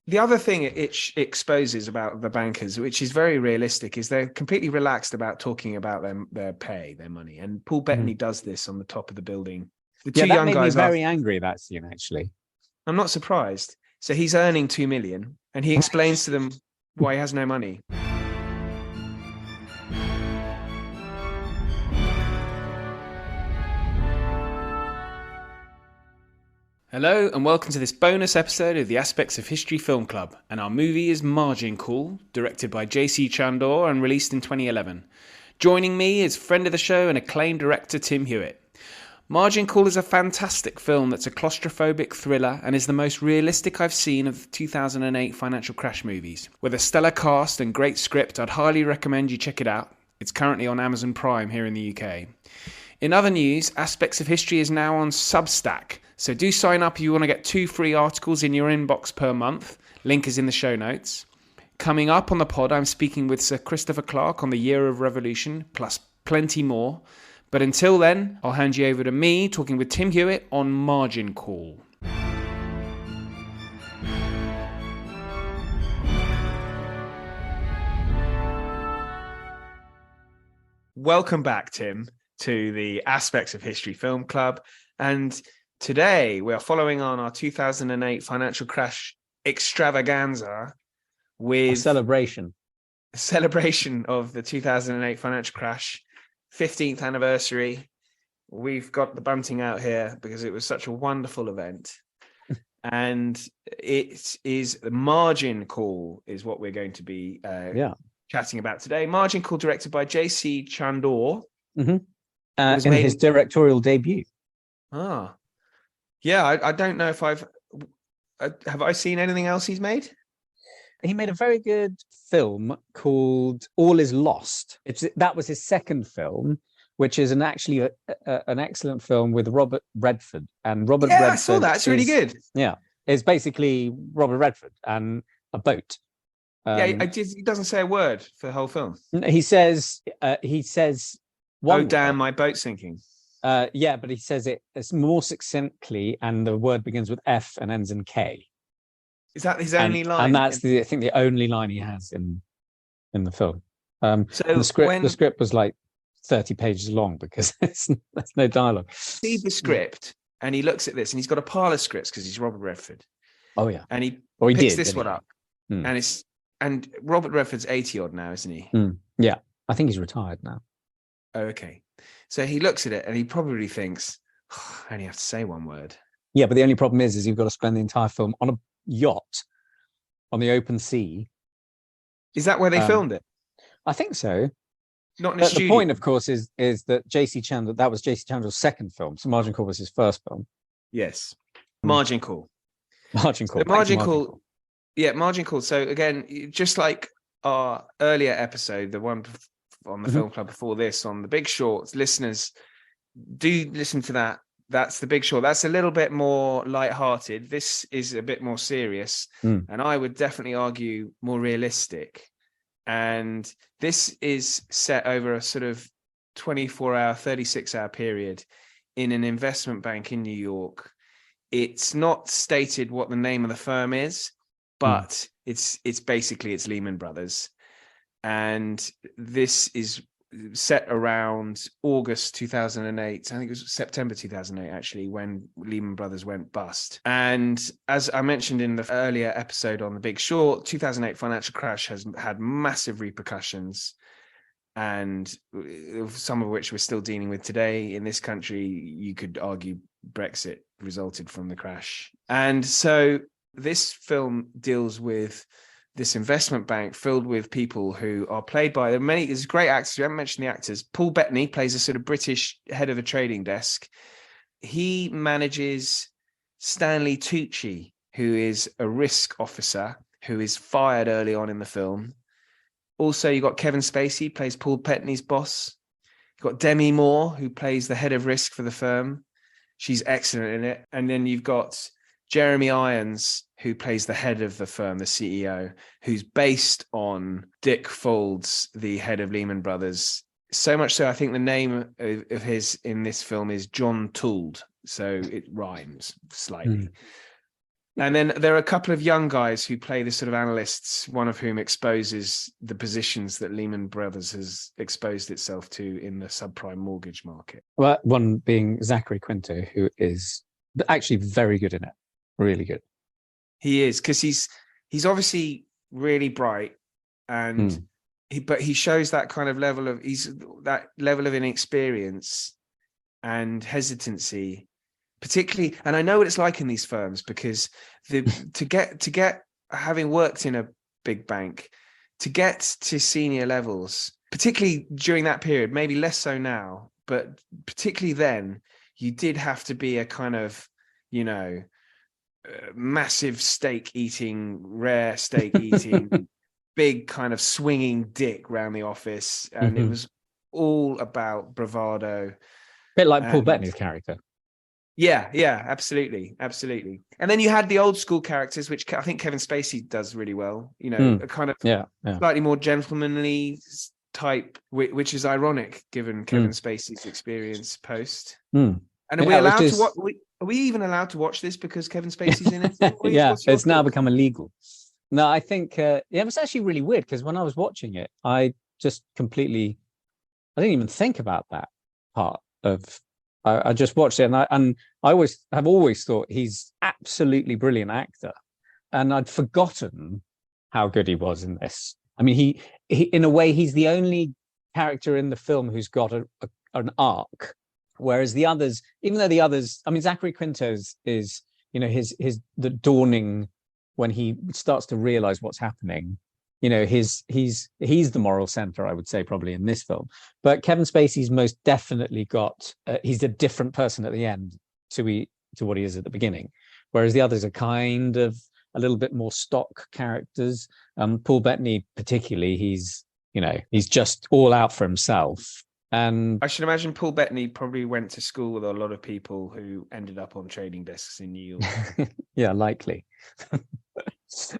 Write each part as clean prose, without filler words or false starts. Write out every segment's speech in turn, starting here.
The other thing it exposes about the bankers, which is very realistic, is they're completely relaxed about talking about their pay, their money. And Paul Bettany does this on the top of the building. The Yeah, two that young made me guys are. very angry, that scene, actually. I'm not surprised. So he's earning 2 million, and he explains to them why he has no money. Hello and welcome to this bonus episode of the Aspects of History Film Club, and our movie is Margin Call, directed by J.C.Chandor and released in 2011. Joining me is friend of the show and acclaimed director Tim Hewitt. Margin Call is a fantastic film that's a claustrophobic thriller and is the most realistic I've seen of the 2008 financial crash movies. With a stellar cast and great script, I'd highly recommend you check it out. It's currently on Amazon Prime here in the UK. In other news, Aspects of History is now on Substack, so do sign up if you want to get 2 free articles in your inbox per month. Link is in the show notes. Coming up on the pod, I'm speaking with Sir Christopher Clark on the Year of Revolution, plus plenty more. But until then, I'll hand you over to me, talking with Tim Hewitt on Margin Call. Welcome back, Tim, to the Aspects of History Film Club. And today we are following on our 2008 financial crash extravaganza with A celebration of the 2008 financial crash 15th anniversary. We've got the bunting out here because it was such a wonderful event. And it is the Margin Call is what we're going to be chatting about today. Margin Call, directed by J.C.Chandor. in his directorial debut. I don't know if have I seen anything else he's made? He made a very good film called All Is Lost. That was his second film, which is an excellent film with Robert Redford. And Robert Redford, I saw that. It's really good. Yeah, it's basically Robert Redford and a boat. He doesn't say a word for the whole film. He says, "Oh damn, my boat's sinking." But he says it's more succinctly, and the word begins with F and ends in K. Is that his only line? And that's I think the only line he has in the film. So the script was like 30 pages long because there's no dialogue. See the script, and he looks at this, and he's got a pile of scripts because he's Robert Redford. Oh yeah, and he picks this one up, and Robert Redford's 80 odd now, isn't he? Yeah, I think he's retired now. Oh, okay. So he looks at it, and he probably thinks, I only have to say one word. Yeah, but the only problem is you've got to spend the entire film on a yacht on the open sea. Is that where they filmed it? I think so. Not in a studio. The point, of course, is that J.C.Chandor, that was J.C.Chandor's second film. So Margin Call was his first film. Yes. Margin Call. Margin Call. Margin Call. Yeah, Margin Call. So again, just like our earlier episode, the one on the Film Club before this, on The Big Short, listeners, do listen to that. That's The Big Short. That's a little bit more lighthearted. This is a bit more serious, and I would definitely argue more realistic. And this is set over a sort of 24-hour, 36-hour period in an investment bank in New York. It's not stated what the name of the firm is, but it's basically Lehman Brothers. And this is set around August 2008. I think it was September 2008, actually, when Lehman Brothers went bust. And as I mentioned in the earlier episode on The Big Short, 2008 financial crash has had massive repercussions, and some of which we're still dealing with today in this country. You could argue Brexit resulted from the crash. And so this film deals with this investment bank filled with people who are played by there's great actors. We haven't mentioned the actors. Paul Bettany plays a sort of British head of a trading desk. He manages Stanley Tucci, who is a risk officer who is fired early on in the film. Also, you've got Kevin Spacey, plays Paul Bettany's boss. You've got Demi Moore, who plays the head of risk for the firm. She's excellent in it. And then you've got Jeremy Irons, who plays the head of the firm, the CEO, who's based on Dick Folds, the head of Lehman Brothers. So much so, I think the name of his in this film is John Tould. So it rhymes slightly. And then there are a couple of young guys who play this sort of analysts, one of whom exposes the positions that Lehman Brothers has exposed itself to in the subprime mortgage market. Well, one being Zachary Quinto, who is actually very good in it. Really good. He is, because he's obviously really bright, and he shows that kind of level of inexperience and hesitancy, particularly. And I know what it's like in these firms, because to get having worked in a big bank, to get to senior levels, particularly during that period, maybe less so now, but particularly then, you did have to be a kind of, massive rare steak eating, big kind of swinging dick around the office. And it was all about bravado. Bit like Paul Bettany's character. Yeah, absolutely. And then you had the old school characters, which I think Kevin Spacey does really well, a kind of slightly more gentlemanly type, which is ironic given Kevin Spacey's experience post. And are we allowed to watch? Are we even allowed to watch this because Kevin Spacey's in it? It's now become illegal. No, I think it was actually really weird, because when I was watching it, I didn't even think about that part of. I just watched it, and I have always thought he's absolutely brilliant actor, and I'd forgotten how good he was in this. I mean, he in a way, he's the only character in the film who's got an arc. Whereas the others, even though the others, I mean, Zachary Quinto's is, the dawning when he starts to realize what's happening. He's the moral center, I would say, probably in this film. But Kevin Spacey's most definitely got, he's a different person at the end to what he is at the beginning. Whereas the others are kind of a little bit more stock characters. Paul Bettany, particularly, he's just all out for himself. And I should imagine Paul Bettany probably went to school with a lot of people who ended up on trading desks in New York. Yeah, likely.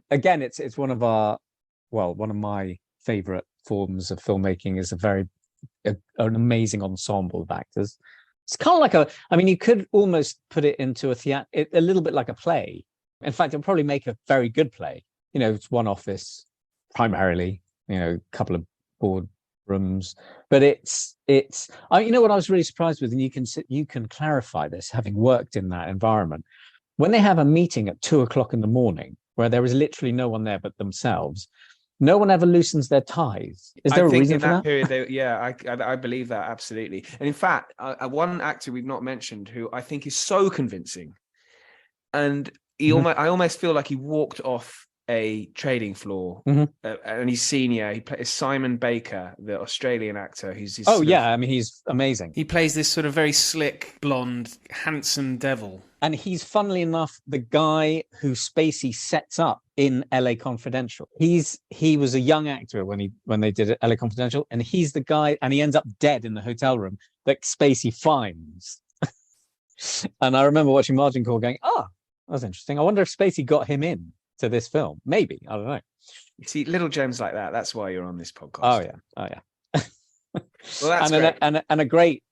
Again, it's one of my favorite forms of filmmaking is an amazing ensemble of actors. It's kind of like you could almost put it into a little bit like a play. In fact, it'll probably make a very good play. It's one office primarily, a couple of board rooms, but it's what I was really surprised with, and you can clarify this having worked in that environment, when they have a meeting at 2:00 in the morning where there is literally no one there but themselves, no one ever loosens their ties. Is there a reason for that? Period, I believe that absolutely. And in fact, one actor we've not mentioned who I think is so convincing, and I almost feel like he walked off a trading floor, and he's senior. He plays Simon Baker, the Australian actor, who's he's amazing. He plays this sort of very slick, blonde, handsome devil, and he's, funnily enough, the guy who Spacey sets up in LA Confidential. He was a young actor when they did LA Confidential, and he's the guy, and he ends up dead in the hotel room that Spacey finds. And I remember watching Margin Call going, that's interesting. I wonder if Spacey got him in to this film. Maybe, I don't know. You see little gems like that. That's why you're on this podcast. Oh yeah. Well, that's great. And a great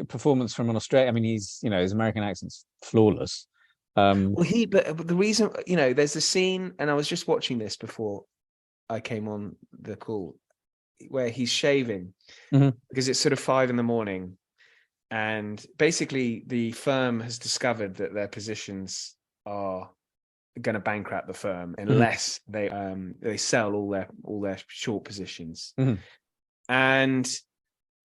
performance from an Australian. I mean, his American accent's flawless. But the reason, there's a scene, and I was just watching this before I came on the call, where he's shaving because it's sort of 5 a.m, and basically the firm has discovered that their positions are going to bankrupt the firm unless they sell all their short positions, and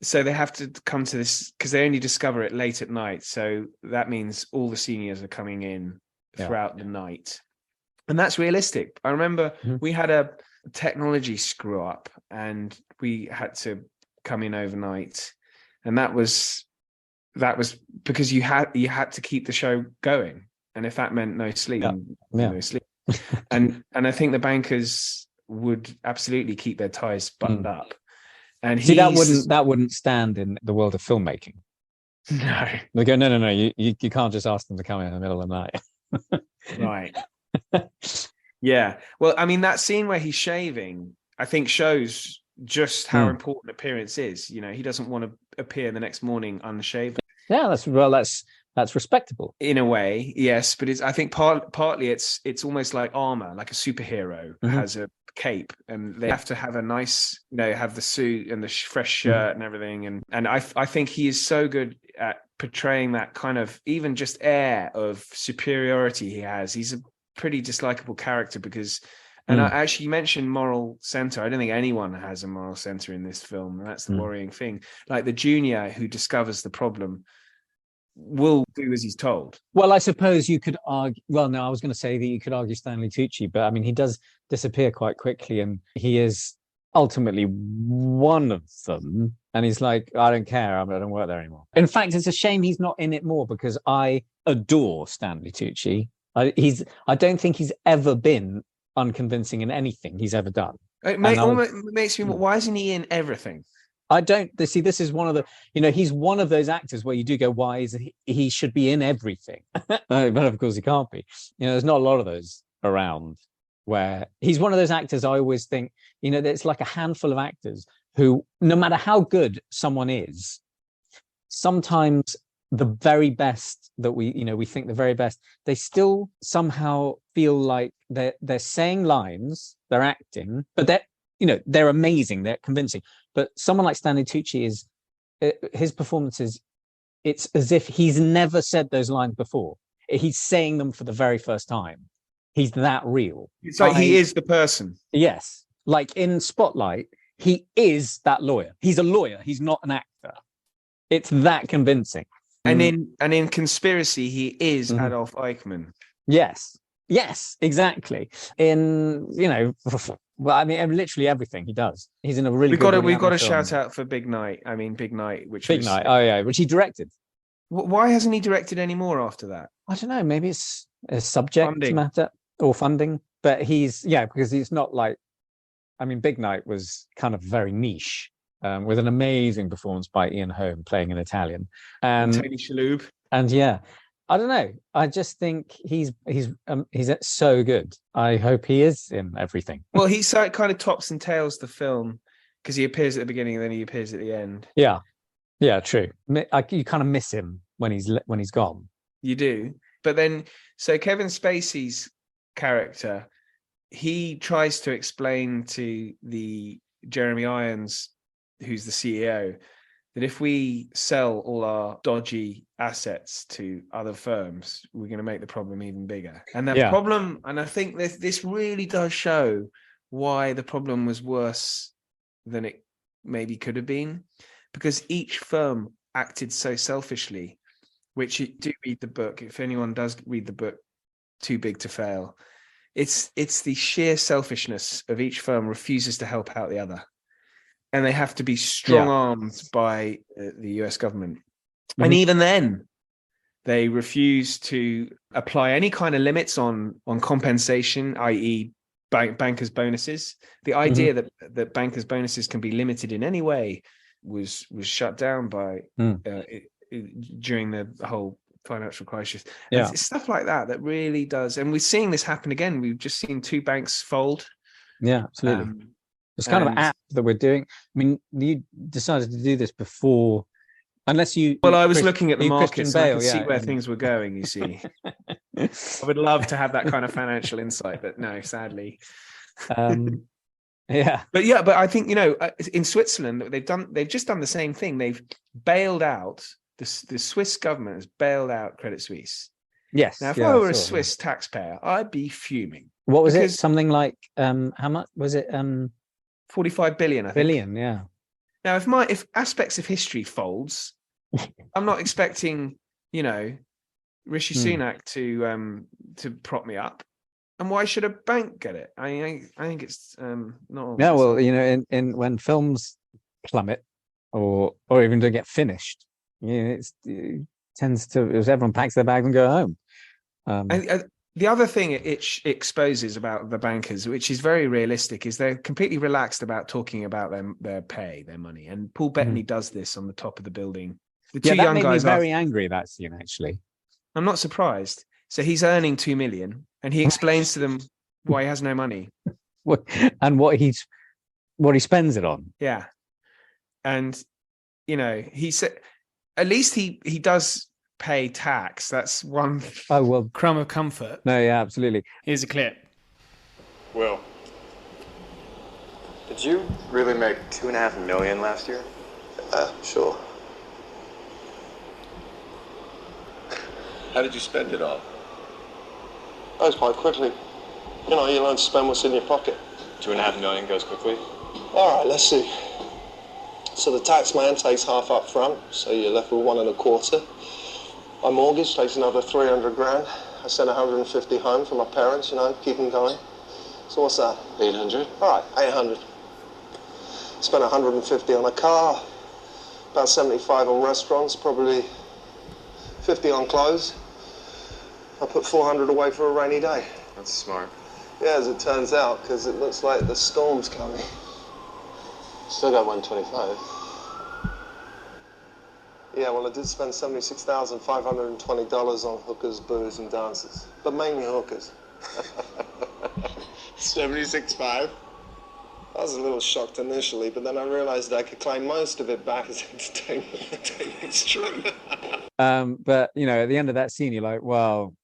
so they have to come to this because they only discover it late at night. So that means all the seniors are coming in throughout the night, and that's realistic. I remember we had a technology screw up, and we had to come in overnight, and that was because you had to keep the show going. And if that meant no sleep, no sleep. and I think the bankers would absolutely keep their ties buttoned up. And that wouldn't stand in the world of filmmaking. No, they go, no. You can't just ask them to come in the middle of the night. Right. Yeah. Well, I mean, that scene where he's shaving, I think, shows just how important appearance is. He doesn't want to appear the next morning unshaven. Yeah, that's That's respectable. in a way, yes, but I think partly it's almost like armor, like a superhero has a cape, and they have to have a nice, have the suit and the fresh shirt and everything, and I think he is so good at portraying that kind of even just air of superiority he has. He's a pretty dislikable character because. And you mentioned moral center. I don't think anyone has a moral center in this film. And that's the worrying thing. Like the junior who discovers the problem will do as he's told. Well, I suppose you could argue. Well, no, I was going to say that you could argue Stanley Tucci, but I mean, he does disappear quite quickly, and he is ultimately one of them. And he's like, I don't care. I don't work there anymore. In fact, it's a shame he's not in it more because I adore Stanley Tucci. I don't think he's ever been unconvincing in anything he's ever done. It makes me. Why isn't he in everything? I don't see. This is one of the. He's one of those actors where you do go, why is he should be in everything? But of course he can't be. There's not a lot of those around where he's one of those actors. I always think, there's like a handful of actors who, no matter how good someone is, sometimes the very best that we think the very best, they still somehow feel like they're saying lines, they're acting, but they're amazing, they're convincing. But someone like Stanley Tucci his performances, it's as if he's never said those lines before. He's saying them for the very first time. He's that real. It's like he is the person. Yes. Like in Spotlight, he is that lawyer. He's a lawyer. He's not an actor. It's that convincing. And in Conspiracy, he is Adolf Eichmann. Yes, exactly. Well, I mean, literally everything he does. He's in a really. We've got to shout out for Big Night. I mean, Big Night, Night. Oh yeah, which he directed. Why hasn't he directed any more after that? I don't know. Maybe it's a subject matter or funding. But because he's not like. I mean, Big Night was kind of very niche. With an amazing performance by Ian Holm playing in Italian, and Tony Shalhoub. And I don't know. I just think he's so good. I hope he is in everything. Well, he kind of tops and tails the film because he appears at the beginning and then he appears at the end. Yeah, true. You kind of miss him when he's gone. You do, but then Kevin Spacey's character, he tries to explain to the Jeremy Irons, who's the CEO, that if we sell all our dodgy assets to other firms, we're going to make the problem even bigger. And that problem, and I think this really does show why the problem was worse than it maybe could have been, because each firm acted so selfishly, which you do read the book. If anyone does read the book, Too Big to Fail, it's the sheer selfishness of each firm refuses to help out the other. And they have to be strong-armed by the US government. And even then, they refuse to apply any kind of limits on compensation, i.e. bankers' bonuses. The idea that bankers' bonuses can be limited in any way was shut down by during the whole financial crisis. Yeah. It's stuff like that really does. And we're seeing this happen again. We've just seen 2 banks fold. Yeah, absolutely. It's kind of an app that we're doing. I mean, you decided to do this before, unless you. Well, I was looking at the markets and I could see where things were going. You see, I would love to have that kind of financial insight, but no, sadly. But I think in Switzerland they've just done the same thing. They've bailed out the Swiss government has bailed out Credit Suisse. Yes. Now, if I were a Swiss taxpayer, I'd be fuming. What was it? Something like how much was it? 45 billion, I think. Billion, yeah. Now, if aspects of history folds, I'm not expecting, Rishi Sunak to prop me up. And why should a bank get it? I think it's not. Yeah, well, in when films plummet or even don't get finished, it tends to, everyone packs their bags and go home. The other thing it exposes about the bankers, which is very realistic, is they're completely relaxed about talking about their pay, their money. And Paul Bettany does this on the top of the building. The two young guys made me very angry, that scene, actually. I'm not surprised. So he's earning 2 million and he explains to them why he has no money. And what he spends it on. Yeah. And, he said, at least he does pay tax. That's one. Oh, well, Crumb of comfort. no, yeah, absolutely. Here's a clip. Will, did you really make $2.5 million last year? Sure. How did you spend it all? That was quite quickly. You know, you learn to spend what's in your pocket. $2.5 million goes quickly? All right, let's see. So the tax man takes half up front, so you're left with 1.25. My mortgage takes another 300 grand. I sent 150 home for my parents, you know, keep them going. So what's that? 800. All right, 800. Spent 150 on a car, about 75 on restaurants, probably 50 on clothes. I put 400 away for a rainy day. That's smart. Yeah, as it turns out, because it looks like the storm's coming. Still got 125. Yeah, well, I did spend $76,520 on hookers, booze, and dances. But mainly hookers. 76.5. I was a little shocked initially, but then I realized I could claim most of it back as entertainment. It's true. But you know, at the end of that scene, you're like, well,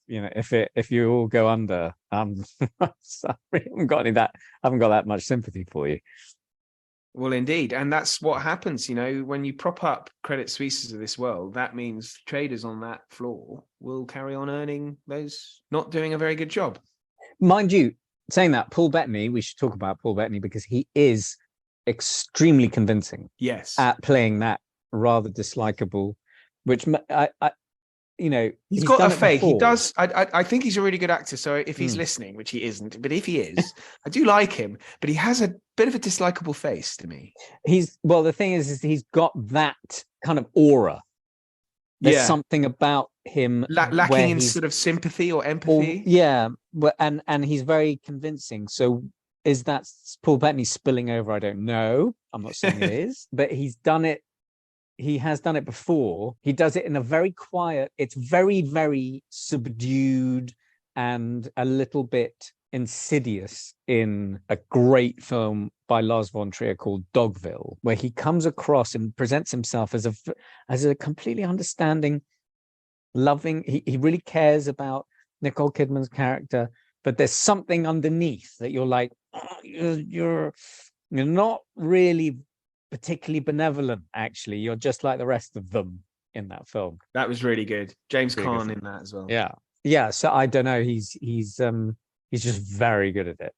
you know, if you all go under, sorry, I haven't got that much sympathy for you. Well, indeed. And that's what happens, you know, when you prop up Credit Suisses of this world, that means traders on that floor will carry on earning those, not doing a very good job. Mind you, saying that, Paul Bettany, we should talk about Paul Bettany because he is extremely convincing Yes. at playing that rather dislikable, which you know, he's got a done it fake. He before. does. I think he's a really good actor. So if he's listening, which he isn't, but if he is, I do like him. But he has a bit of a dislikable face to me. The thing is he's got that kind of aura. There's something about him lacking in sort of sympathy or empathy. And he's very convincing. So is that Paul Bettany spilling over? I don't know. I'm not saying it is, but he's done it. He has done it before. He does it in a very quiet, it's very, very subdued and a little bit insidious in a great film by Lars von Trier called Dogville, where he comes across and presents himself as a completely understanding, loving, he really cares about Nicole Kidman's character, but there's something underneath that you're like, you're not really particularly benevolent, actually. You're just like the rest of them in that film. That was really good. James Really Caan good in that as well. Yeah. So I don't know. He's just very good at it.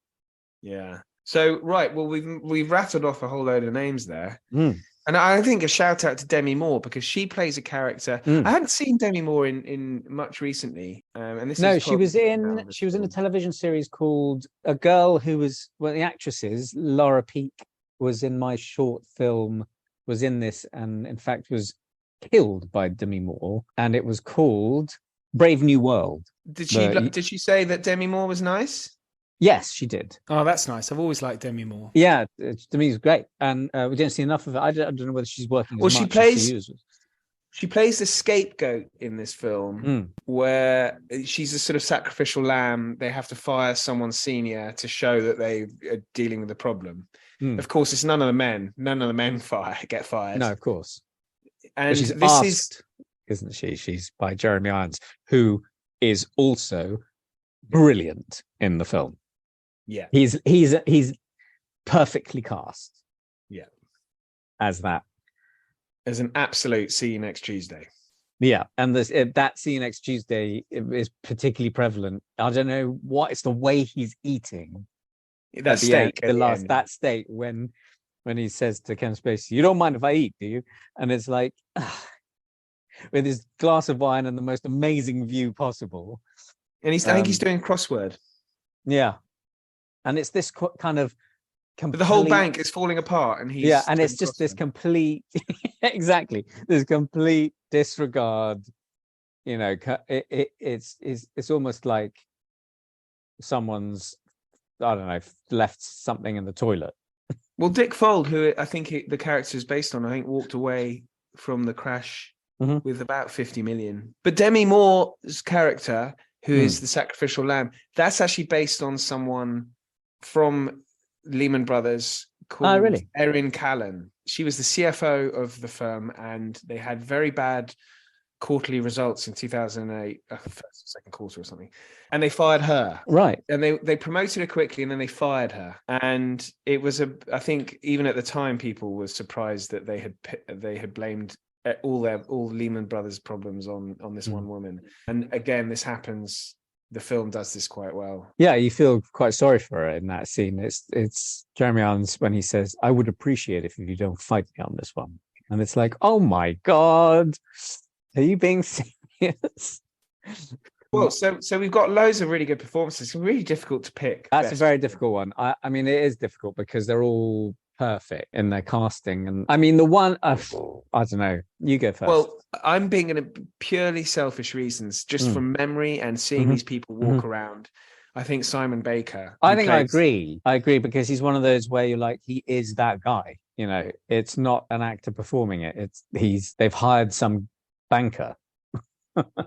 Yeah. So right. Well, we've rattled off a whole load of names there, and I think a shout out to Demi Moore because she plays a character. I hadn't seen Demi Moore in much recently, and this. No, she was in a television series called A Girl Who Was the actress is Laura Peake. Was in my short film, was in this, and in fact was killed by Demi Moore, and it was called Brave New World. Did she say that Demi Moore was nice? Yes, she did. Oh, that's nice. I've always liked Demi Moore. Yeah, Demi's great, and we didn't see enough of it. I don't know whether she's working as much as she uses. She plays the scapegoat in this film, where she's a sort of sacrificial lamb. They have to fire someone senior to show that they are dealing with the problem. Of course, it's none of the men. None of the men get fired. No, of course. And but she's asked, isn't she? She's by Jeremy Irons, who is also brilliant in the film. Yeah, he's perfectly cast. Yeah, as an absolute see you next Tuesday. Yeah, and that see you next Tuesday is particularly prevalent. I don't know what it's the way he's eating. That steak, that steak when he says to Ken Spacey, "You don't mind if I eat, do you?" And it's like, with his glass of wine and the most amazing view possible. And I think he's doing crossword. Yeah, and it's this kind of. But the whole bank is falling apart, and he's and it's just this complete, exactly, this complete disregard. You know, it's almost like someone's, I don't know, left something in the toilet. Well, Dick Fuld, who I think the character is based on, I think walked away from the crash with about 50 million. But Demi Moore's character, who is the sacrificial lamb, that's actually based on someone from Lehman Brothers called Erin Callan. She was the CFO of the firm, and they had very bad quarterly results in 2008, first or second quarter or something, and they fired her. Right. And they promoted her quickly, and then they fired her. And it was I think even at the time, people were surprised that they had blamed all Lehman Brothers problems on this one woman. And again, this happens. The film does this quite well. Yeah, you feel quite sorry for her in that scene. It's Jeremy Irons when he says, "I would appreciate it if you don't fight me on this one." And it's like, oh my God, are you being serious? Well, so we've got loads of really good performances. It's really difficult to pick. That's a very difficult one. I mean, it is difficult because they're all perfect in their casting. And I mean, the one, I don't know, you go first. Well, I'm being in a purely selfish reasons, just from memory and seeing these people walk around. I think Simon Baker. I agree. I agree because he's one of those where you're like, he is that guy. You know, it's not an actor performing it. They've hired some banker.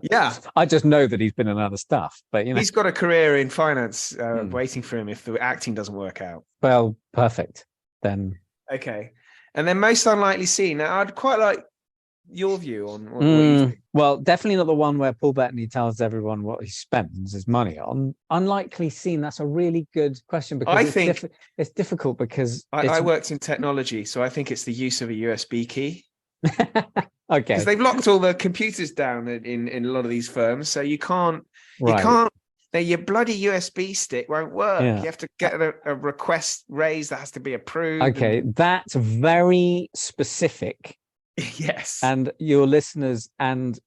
Yeah, I just know that he's been in other stuff, but you know, he's got a career in finance waiting for him if the acting doesn't work out. Well, perfect then. Okay, and then most unlikely scene. Now, I'd quite like your view on what you think. Well, definitely not the one where Paul Bettany tells everyone what he spends his money on. Unlikely scene. That's a really good question because I think it's difficult because I worked in technology, so I think it's the use of a USB key. Okay, because they've locked all the computers down in a lot of these firms, so you can't. Your bloody USB stick won't work. Yeah. You have to get a request raised that has to be approved. Okay, that's very specific. Yes. And your listeners and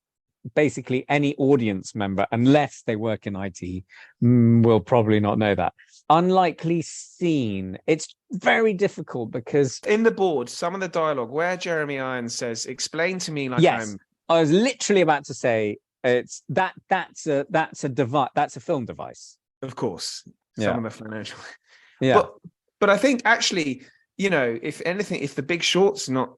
basically any audience member, unless they work in IT, will probably not know that. Unlikely scene. It's very difficult because in the board, some of the dialogue where Jeremy Irons says, "Explain to me like yes, I was literally about to say it's that's a device, that's a film device. Of course. Some of the financial. Yeah. But I think actually, you know, if anything, if The Big Short's not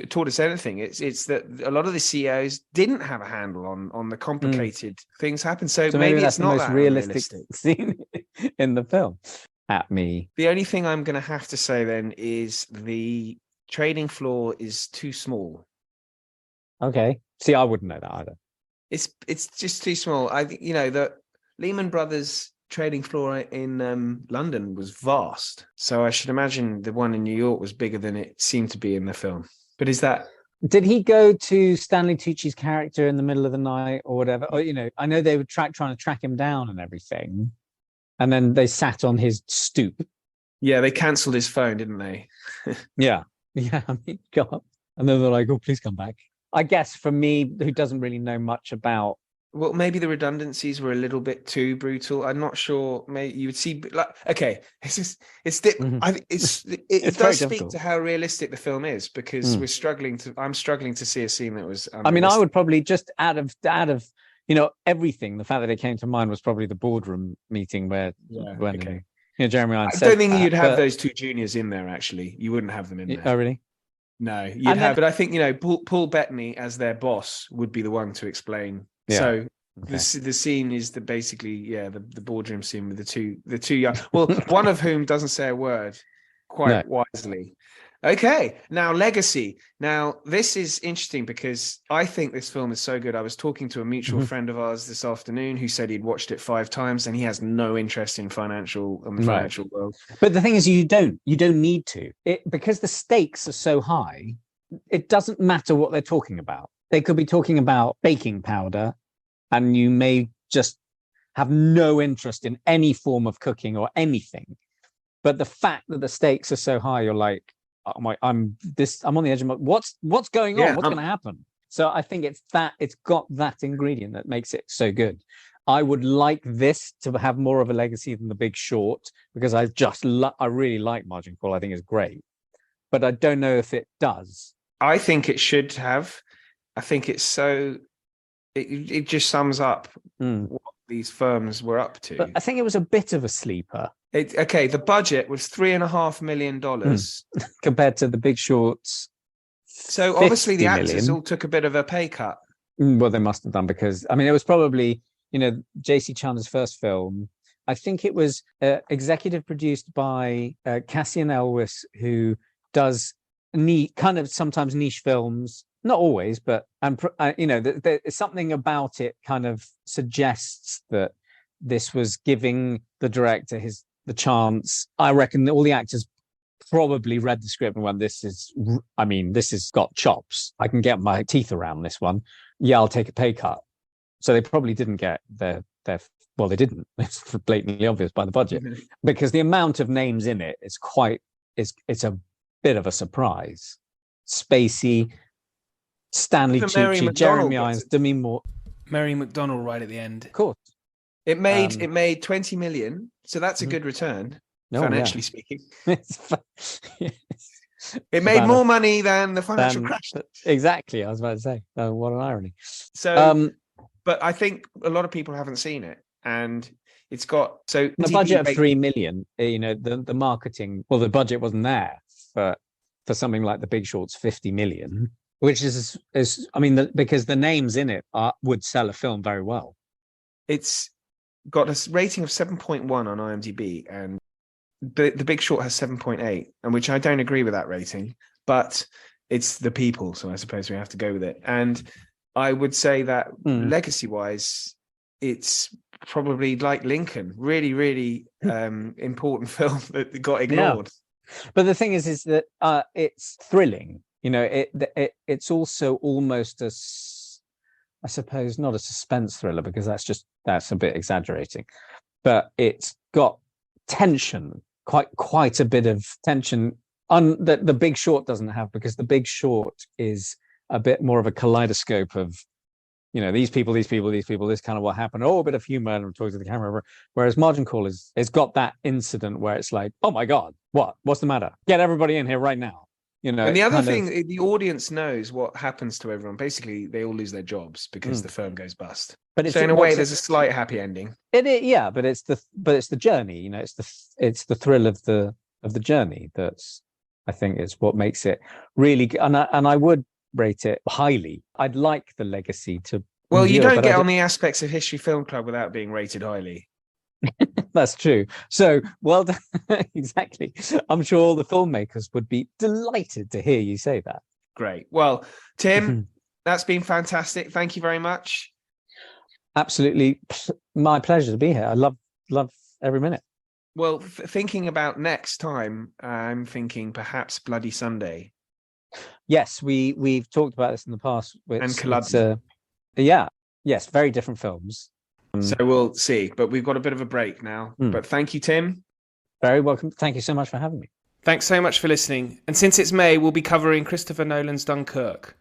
taught us anything, it's that a lot of the CEOs didn't have a handle on the complicated things happen. So maybe that's it's not the most that realistic scene in the film. At me. The only thing I'm going to have to say then is the trading floor is too small. Okay. See, I wouldn't know that either. It's just too small. I think, you know, the Lehman Brothers trading floor in London was vast. So I should imagine the one in New York was bigger than it seemed to be in the film. But is that... Did he go to Stanley Tucci's character in the middle of the night or whatever? Or, you know, I know they were trying to track him down and everything. And then they sat on his stoop. Yeah, they cancelled his phone, didn't they? Yeah. I mean, God. And then they're like, "Oh, please come back." I guess for me, who doesn't really know much about. Well, maybe the redundancies were a little bit too brutal. I'm not sure. Maybe you would see, like, okay, it does speak to how realistic the film is because I'm struggling to see a scene that was. I mean, I would probably just out of you know, everything. The fact that it came to mind was probably the boardroom meeting where Jeremy Irons. I don't think you'd have those two juniors in there. Actually, you wouldn't have them in there. Oh, really? No, you'd have. But I think, you know, Paul Bettany as their boss would be the one to explain. Yeah. So the scene is the boardroom scene with the two young. Well, one of whom doesn't say a word quite wisely. Okay, now legacy. Now this is interesting because I think this film is so good. I was talking to a mutual friend of ours this afternoon who said he'd watched it 5 times and he has no interest in the financial world. But the thing is, you don't need to. Because the stakes are so high. It doesn't matter what they're talking about. They could be talking about baking powder, and you may just have no interest in any form of cooking or anything. But the fact that the stakes are so high, you're like, I'm on the edge of my, what's going on? What's going to happen? So I think it's got that ingredient that makes it so good. I would like this to have more of a legacy than The Big Short because I really like Margin Call. I think it's great, but I don't know if it does. I think it should have. I think it's so. It just sums up what these firms were up to. But I think it was a bit of a sleeper. The budget was $3.5 million compared to The Big Short's. So obviously the actors all took a bit of a pay cut. Well, they must have done because, I mean, it was probably, you know, J.C.Chandor's first film. I think it was executive produced by Cassian Elwes, who does kind of sometimes niche films, not always, but there's something about it kind of suggests that this was giving the director the chance. I reckon that all the actors probably read the script and went, this has got chops. I can get my teeth around this one. Yeah, I'll take a pay cut. So they probably didn't get their well, they didn't. It's blatantly obvious by the budget, because the amount of names in it is it's a bit of a surprise. Spacey, Stanley Tucci, Jeremy Irons, Demi Moore, Mary McDonnell right at the end. Of course. It made 20 million, so that's a good return, financially speaking. It made more money than the financial crash. Exactly, I was about to say. What an irony. So, but I think a lot of people haven't seen it, and it's got the budget of 3 million. The marketing. Well, the budget wasn't there for something like The Big Short's 50 million, which is because the names in it would sell a film very well. It's got a rating of 7.1 on IMDb, and The Big Short has 7.8, and which I don't agree with that rating, but it's the people, so I suppose we have to go with it. And I would say that legacy-wise, it's probably like Lincoln, really, really important film that got ignored. Yeah. But the thing is that it's thrilling. It's also almost I suppose not a suspense thriller, because that's a bit exaggerating, but it's got tension, quite a bit of tension that The Big Short doesn't have, because The Big Short is a bit more of a kaleidoscope of, these people, this kind of what happened, a bit of humor and talking to the camera. Whereas Margin Call it's got that incident where it's like, oh my God, what's the matter? Get everybody in here right now. And the other thing, the audience knows what happens to everyone. Basically, they all lose their jobs because the firm goes bust. But so in a way, there's a slight happy ending. But it's the journey. It's the thrill of the journey that's, I think, is what makes it really. And I would rate it highly. I'd like the legacy to. Well, you don't get on the aspects of History Film Club without being rated highly. That's true. So, well done. Exactly. I'm sure all the filmmakers would be delighted to hear you say that. Great. Well, Tim, that's been fantastic. Thank you very much. Absolutely. My pleasure to be here. I love every minute. Well, thinking about next time, I'm thinking perhaps Bloody Sunday. Yes, we've talked about this in the past. And Club. Yes, very different films. So we'll see, but we've got a bit of a break now. But thank you, Tim. Very welcome. Thank you so much for having me. Thanks so much for listening. And since it's May, we'll be covering Christopher Nolan's Dunkirk.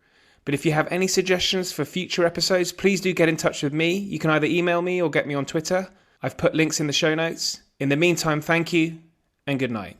But if you have any suggestions for future episodes, please do get in touch with me. You can either email me or get me on Twitter. I've put links in the show notes. In the meantime, thank you and good night.